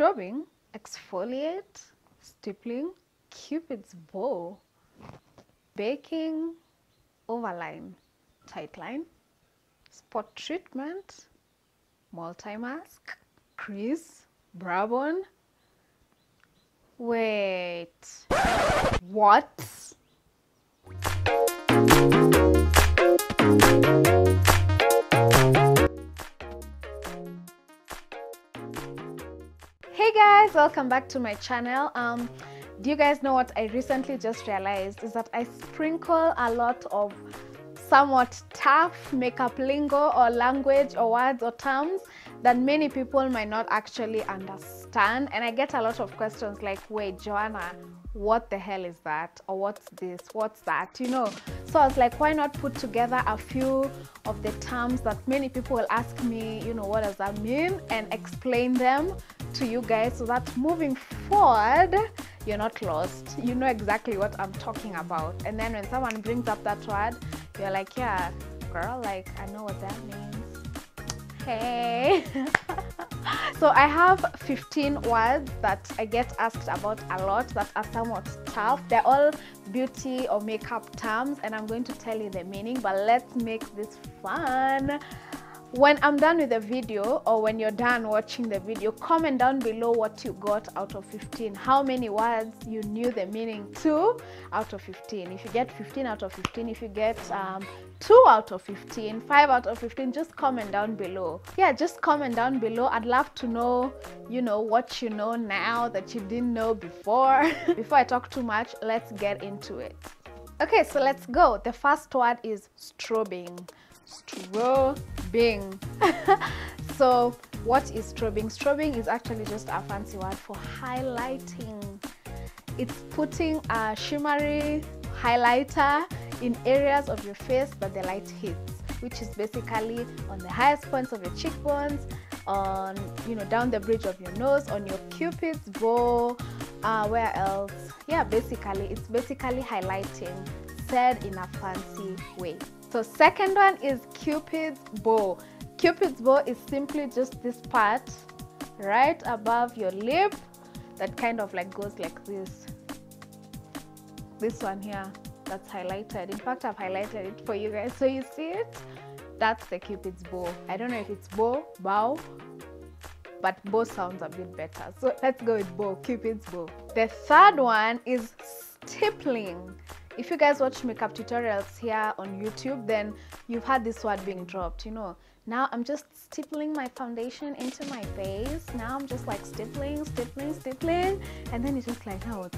Strobing, exfoliate, stippling, Cupid's bow, baking, overline, tightline, spot treatment, multi-mask, crease, brow bone. Wait, what? Hey guys, welcome back to my channel. Do you guys know what I recently just realized is that I sprinkle a lot of somewhat tough makeup lingo or language or words or terms that many people might not actually understand, and I get a lot of questions like, wait, Joanna, what the hell is that, or what's this, what's that, you know? So I was like, why not put together a few of the terms that many people will ask me, you know, what does that mean, and explain them to you guys so that moving forward you're not lost, you know exactly what I'm talking about. And then when someone brings up that word, you're like, yeah girl, like I know what that means. Hey. So I have 15 words that I get asked about a lot that are somewhat tough. They're all beauty or makeup terms, and I'm going to tell you the meaning, but let's make this fun. When I'm done with the video, or when you're done watching the video, comment down below what you got out of 15. How many words you knew the meaning to out of 15. If you get 15 out of 15, if you get 2 out of 15, 5 out of 15, just comment down below. Yeah, just comment down below. I'd love to know, you know, what you know now that you didn't know before. Before I talk too much, let's get into it. Okay, so let's go. The first word is strobing. Strobing. So what is strobing? Strobing is actually just a fancy word for highlighting. It's putting a shimmery highlighter in areas of your face that the light hits, which is basically on the highest points of your cheekbones, on, you know, down the bridge of your nose, on your Cupid's bow, where else? Yeah, basically it's basically highlighting, said in a fancy way. So second one is Cupid's bow. Cupid's bow is simply just this part right above your lip that kind of like goes like this. This one here, that's highlighted. In fact, I've highlighted it for you guys so you see it. That's the Cupid's bow. I don't know if it's bow, but bow sounds a bit better. So let's go with bow, Cupid's bow. The third one is stippling. If you guys watch makeup tutorials here on YouTube, then you've had this word being dropped, you know. Now I'm just stippling my foundation into my face. Now I'm just like stippling, and then it's just like, now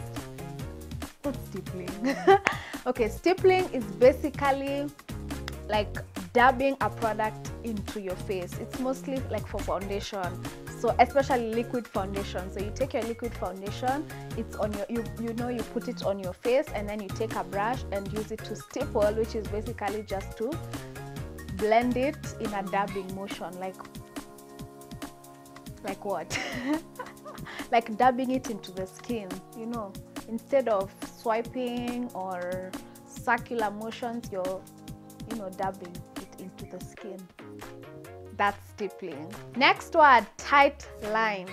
what's stippling? Okay, stippling is basically like dabbing a product into your face. It's mostly like for foundation, so especially liquid foundation. So you take your liquid foundation, it's on your, you know, you put it on your face, and then you take a brush and use it to stipple, which is basically just to blend it in a dabbing motion, like what? Like dabbing it into the skin, you know, instead of swiping or circular motions, you're, you know, dabbing it into the skin. That's stippling. Next word, tight line.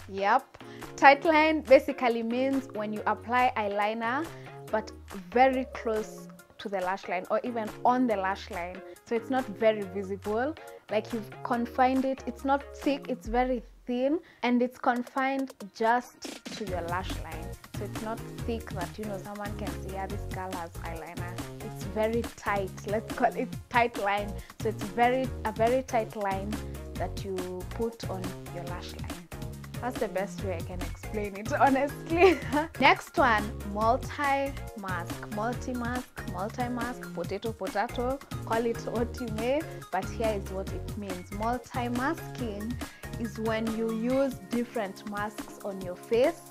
Yep, tight line basically means when you apply eyeliner but very close to the lash line, or even on the lash line, so it's not very visible, like you've confined it. It's not thick, it's very thin, and it's confined just to your lash line. So it's not thick that, you know, someone can see, yeah, this girl has eyeliner. It's very tight. Let's call it tight line. So it's a very tight line that you put on your lash line. That's the best way I can explain it, honestly. Next one, multi-mask. Multi-mask, potato, call it what you may, but here is what it means. Multi-masking is when you use different masks on your face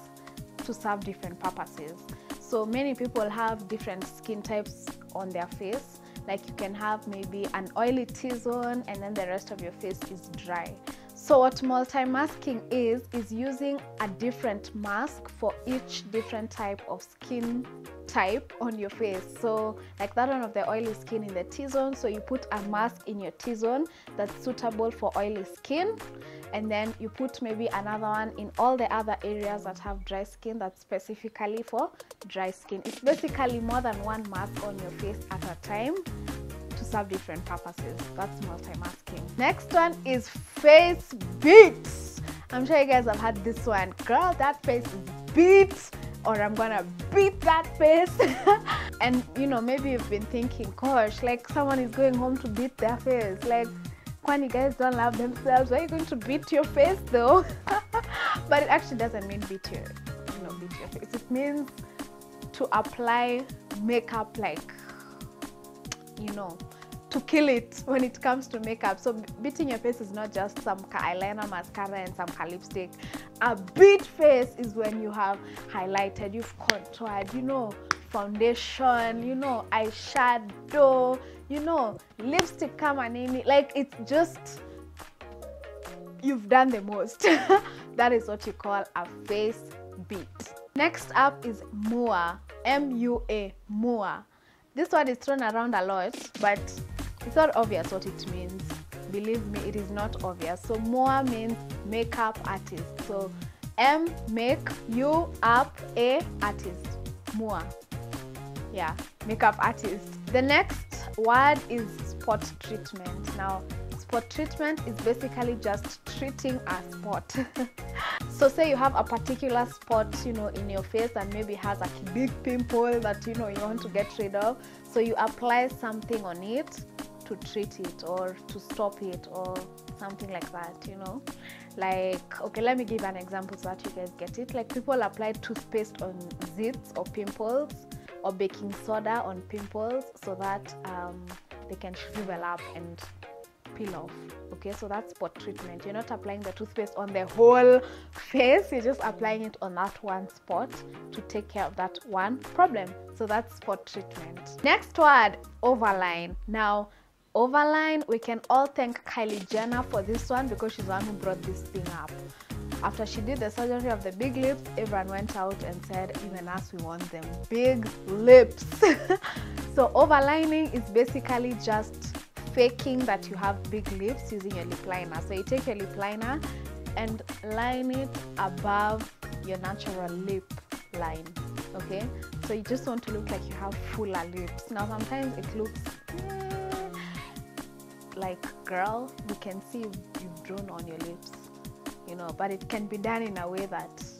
to serve different purposes. So many people have different skin types on their face. Like you can have maybe an oily T-zone, and then the rest of your face is dry. So what multi-masking is using a different mask for each different type of skin type on your face. So like that one of the oily skin in the T-zone, so you put a mask in your T-zone that's suitable for oily skin, and then you put maybe another one in all the other areas that have dry skin, that's specifically for dry skin. It's basically more than one mask on your face at a time to serve different purposes. That's multimasking. Next one is face beats. I'm sure you guys have had this one. Girl, that face is beat, or I'm gonna beat that face. And you know, maybe you've been thinking, gosh, like someone is going home to beat their face. Like, when you guys don't love themselves, why are you going to beat your face though? But it actually doesn't mean beat your face. It means to apply makeup, like, you know, to kill it when it comes to makeup. So beating your face is not just some eyeliner, mascara, and some lipstick. A beat face is when you have highlighted, you've contoured, you know, foundation, you know, eyeshadow, you know, lipstick, come and name it. Like, it's just, you've done the most. That is what you call a face beat. Next up is mua, M-U-A, mua. This word is thrown around a lot, but it's not obvious what it means. Believe me, it is not obvious. So mua means makeup artist. So M, make, U, up, A, artist. Mua. Yeah, makeup artist. The next word is spot treatment. Now, spot treatment is basically just treating a spot. So say you have a particular spot, you know, in your face, and maybe has a big pimple that, you know, you want to get rid of. So you apply something on it to treat it or to stop it or something like that, you know. Like, okay, let me give an example so that you guys get it. Like, people apply toothpaste on zits or pimples, or baking soda on pimples, so that they can shrivel up and peel off. Okay, so that's spot treatment. You're not applying the toothpaste on the whole face, you're just applying it on that one spot to take care of that one problem. So that's spot treatment. Next word, overline. Now, overline, we can all thank Kylie Jenner for this one, because she's the one who brought this thing up. After she did the surgery of the big lips, everyone went out and said, even us, we want them big lips. So overlining is basically just faking that you have big lips using your lip liner. So you take your lip liner and line it above your natural lip line. Okay, so you just want to look like you have fuller lips. Now sometimes it looks like, girl, we can see you've drawn on your lips, you know, but it can be done in a way that's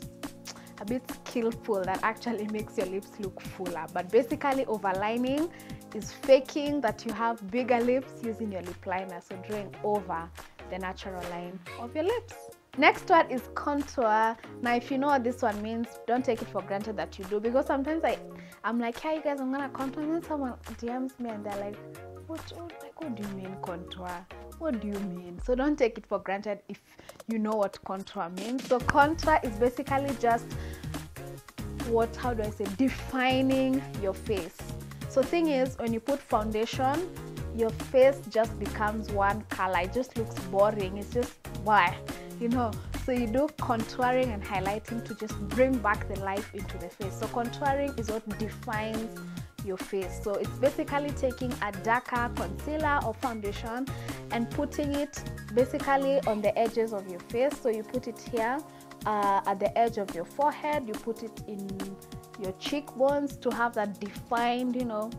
a bit skillful, that actually makes your lips look fuller. But basically, overlining is faking that you have bigger lips using your lip liner, so drawing over the natural line of your lips. Next word is contour. Now, if you know what this one means, don't take it for granted that you do, because sometimes I'm like, hey, you guys, I'm gonna contour, and then someone DMs me and they're like, what do you mean contour? What do you mean? So don't take it for granted if you know what contour means. So contour is basically just defining your face. So thing is, when you put foundation, your face just becomes one color. It just looks boring. It's just, why? You know, so you do contouring and highlighting to just bring back the life into the face. So contouring is what defines your face. So it's basically taking a darker concealer or foundation and putting it basically on the edges of your face. So you put it here at the edge of your forehead, you put it in your cheekbones to have that defined, you know,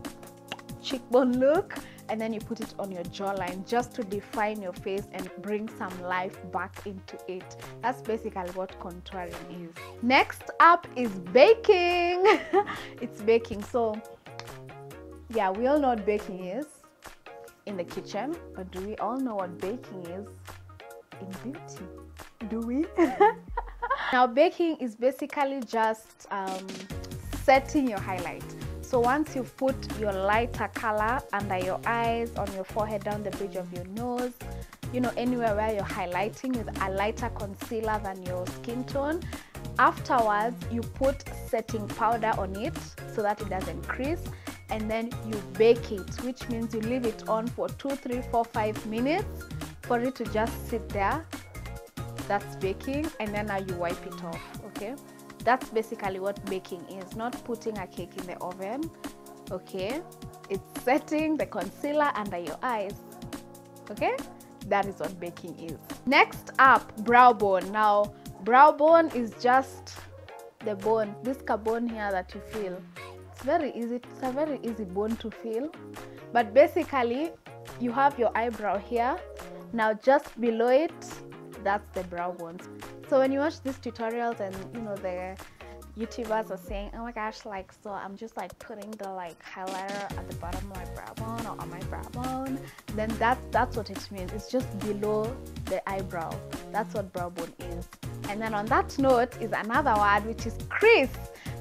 cheekbone look, and then you put it on your jawline just to define your face and bring some life back into it. That's basically what contouring is. Next up is baking. It's baking. So yeah, we all know what baking is in the kitchen, but do we all know what baking is in beauty? Do we? Now, baking is basically just setting your highlight. So once you put your lighter color under your eyes, on your forehead, down the bridge of your nose, you know, anywhere where you're highlighting with a lighter concealer than your skin tone, afterwards you put setting powder on it so that it doesn't crease, and then you bake it, which means you leave it on for 2, 3, 4, 5 minutes for it to just sit there. That's baking. And then now you wipe it off. Okay, that's basically what baking is. Not putting a cake in the oven. Okay, it's setting the concealer under your eyes. Okay, that is what baking is. Next up, brow bone. Now brow bone is just the bone, this bone here that you feel. It's very easy, it's a very easy bone to feel, but basically you have your eyebrow here. Now just below it, that's the brow bones. So when you watch these tutorials and you know the YouTubers are saying, oh my gosh, like, so I'm just like putting the like highlighter at the bottom of my brow bone or on my brow bone, then that's what it means. It's just below the eyebrow. That's what brow bone is. And then on that note is another word, which is crease.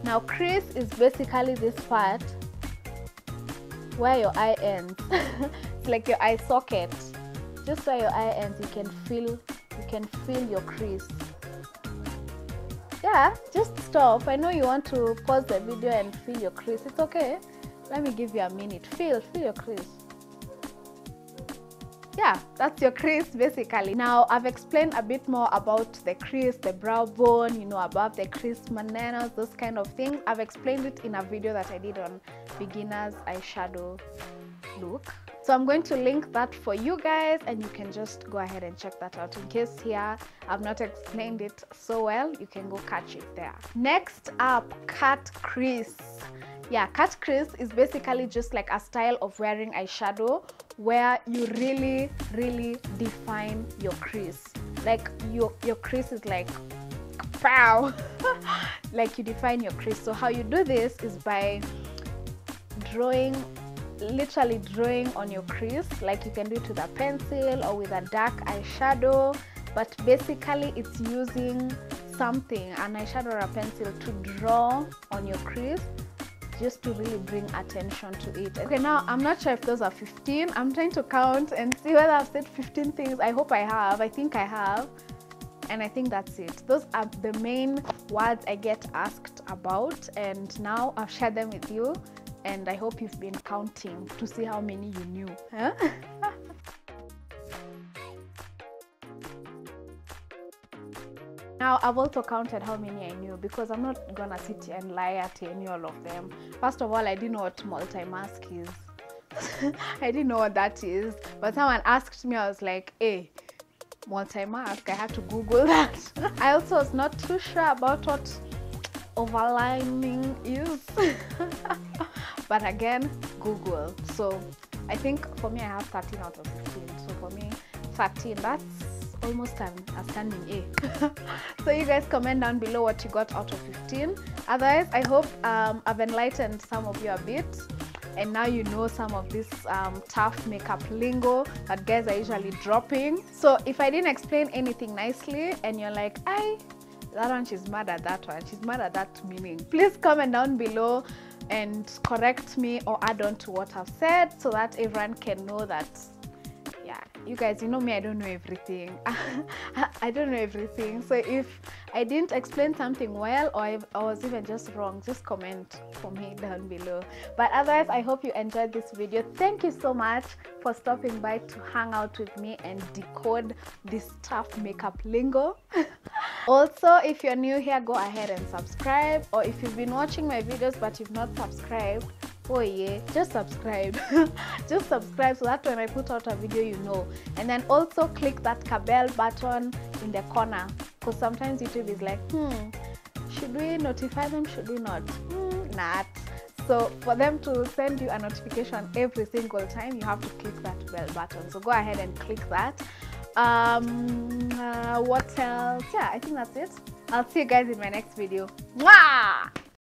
Now crease is basically this part where your eye ends. It's like your eye socket. Just where your eye ends, you can feel your crease. Yeah, just stop. I know you want to pause the video and feel your crease. It's okay. Let me give you a minute. Feel your crease. Yeah, that's your crease basically. Now I've explained a bit more about the crease, the brow bone, you know, about the crease manenos, those kind of things. I've explained it in a video that I did on beginner's eyeshadow look. So I'm going to link that for you guys, and you can just go ahead and check that out. In case here I've not explained it so well, you can go catch it there. Next up, cut crease. Yeah, cut crease is basically just like a style of wearing eyeshadow where you really define your crease. Like your crease is like pow. Like you define your crease. So how you do this is by literally drawing on your crease. Like you can do it with a pencil or with a dark eyeshadow, but basically it's using something, an eyeshadow or a pencil, to draw on your crease, just to really bring attention to it. Okay, now I'm not sure if those are 15. I'm trying to count and see whether I've said 15 things. I hope I have. I think I have. And I think that's it. Those are the main words I get asked about, and now I've shared them with you, and I hope you've been counting to see how many you knew. Huh? Now I've also counted how many I knew, because I'm not gonna sit here and lie at any all of them. First of all, I didn't know what multi-mask is. I didn't know what that is, but someone asked me, I was like, hey, multi-mask, I had to Google that. I also was not too sure about what overlining is. But again, Google. So I think for me I have 13 out of 15. So for me, 13, that's almost a standing A. So you guys comment down below what you got out of 15. Otherwise, I hope I've enlightened some of you a bit, and now you know some of this tough makeup lingo that guys are usually dropping. So if I didn't explain anything nicely and you're like, that one, she's mad at that one, she's mad at that meaning, please comment down below and correct me or add on to what I've said, so that everyone can know that, yeah, you guys, you know me, I don't know everything. I don't know everything. So if I didn't explain something well, or I was even just wrong, just comment for me down below. But otherwise, I hope you enjoyed this video. Thank you so much for stopping by to hang out with me and decode this tough makeup lingo. Also, if you're new here, go ahead and subscribe. Or if you've been watching my videos but you've not subscribed, oh yeah, just subscribe. Just subscribe so that when I put out a video, you know. And then also click that bell button in the corner, because sometimes YouTube is like, should we notify them, should we not? Not. So for them to send you a notification every single time, you have to click that bell button. So go ahead and click that. What else? Yeah, I think that's it. I'll see you guys in my next video. Mwah!